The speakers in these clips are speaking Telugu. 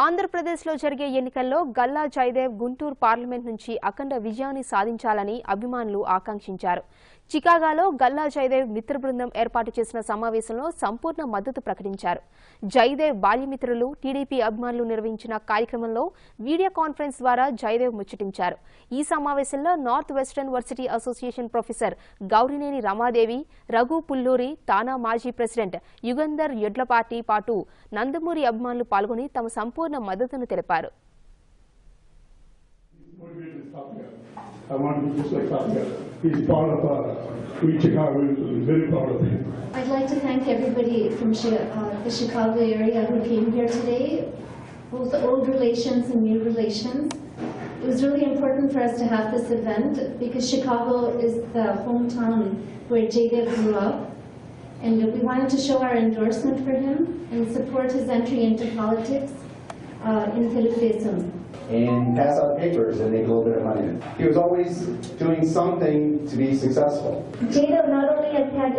ఆంధ్రప్రదేశ్లో జరిగే ఎన్నికల్లో గల్లా జయదేవ్ గుంటూరు పార్లమెంట్ నుంచి అఖండ విజయాన్ని సాధించాలని అభిమానులు ఆకాంక్షించారు. చికాగోలో గల్లా జయదేవ్ మిత్ర బృందం ఏర్పాటు చేసిన సమావేశంలో సంపూర్ణ మద్దతు ప్రకటించారు. జయదేవ్ బాల్యమిత్రులు టీడీపీ అభిమానులు నిర్వహించిన కార్యక్రమంలో వీడియో కాన్ఫరెన్స్ ద్వారా జయదేవ్ ముచ్చటించారు. ఈ సమావేశంలో north western varsity association professor Gaurineni Ramadevi, Raghu Pulluri, TANA మాజీ ప్రెసిడెంట్ యుగంధర్ యడ్లపాటి పాటు నందమూరి అభిమానులు పాల్గొని తమ సంపూర్ణ మద్దతును తెలిపారు. I want to just like that. He's part of we Chicago. We're very proud of him. I'd like to thank everybody from the Chicago area who came here today, both old relations and new relations. It was really important for us to have this event because Chicago is the hometown where Jaydev grew up, and we wanted to show our endorsement for him and support his entry into politics in Telugu and pass out papers and make a little bit of money. He was always doing something to be successful. Jaydev not only has had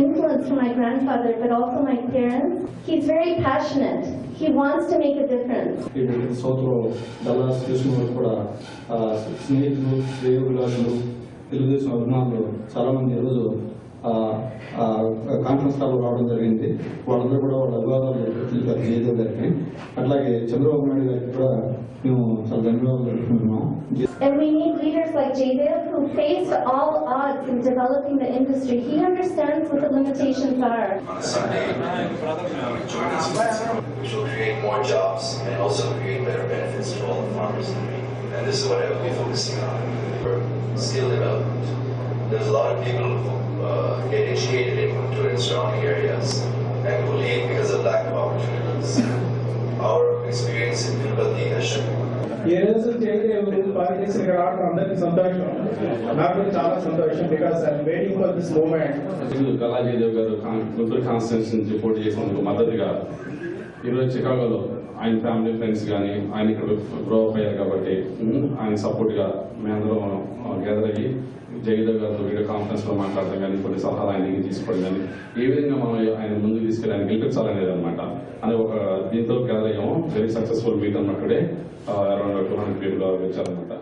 influence from my grandfather but also my parents. He's very passionate. He wants to make a difference. సోదరు డల్లాస్ కృష్ణ కూడా స్నేహితులు, శ్రేయోభిలాషులు, తెలుగుదేశం అభిమానులు చాలా మంది ఈరోజు కాన్ఫరెన్స్ కాల్ రావడం జరిగింది. వాళ్ళందరూ కూడా వాళ్ళ అభివాదాలు తెలిపారు జయదేవ్ గారికి. అట్లాగే చంద్రబాబు నాయుడు గారికి కూడా మేము చాలా ధన్యవాదాలు తెలుపుతున్నాము. And we need leaders like Jaydev who faced all odds in developing the industry. He understands what the limitations are. On Sunday, join us, which will create more jobs and also create better benefits for all the farmers. And this is what I will be focusing on. For skill development. There's a lot of people who get educated in Guntur and surrounding areas and who leave because of lack of opportunities. Our experience in Tirupati has shown. ఈ రోజు జయదేవ్ పాలిటిక్స్ ఇక్కడ రావడం అందరికీ సంతోషం. నాకు చాలా సంతోషం because I'm waiting for this moment. Galla Jayadev గారు గుంటూరు కాన్స్టిట్యూన్సీ నుంచి పోటీ చేసినందుకు మద్దతుగా ఈరోజు చికాగోలో ఆయన ఫ్యామిలీ ఫ్రెండ్స్ కానీ ఆయన ఇక్కడ గ్రో అప్ అయ్యారు కాబట్టి ఆయన సపోర్ట్గా మేమందరం గ్యాదర్ అయ్యి జయదేవ్ గారితో వీడియో కాన్ఫరెన్స్ లో మాట్లాడడం కానీ కొన్ని సలహాలు ఆయనకి తీసుకోవడం కానీ ఏ విధంగా మనం ఆయన ముందుకు తీసుకెళ్ళి ఆయన గెలిపించాలనేది అనమాట అని ఒక దీంతో గ్యాదర్ అయ్యాము. వెరీ సక్సెస్ఫుల్ మీట్ అన్నట్టుడే అరౌండ్ 200 people వచ్చారనమాట.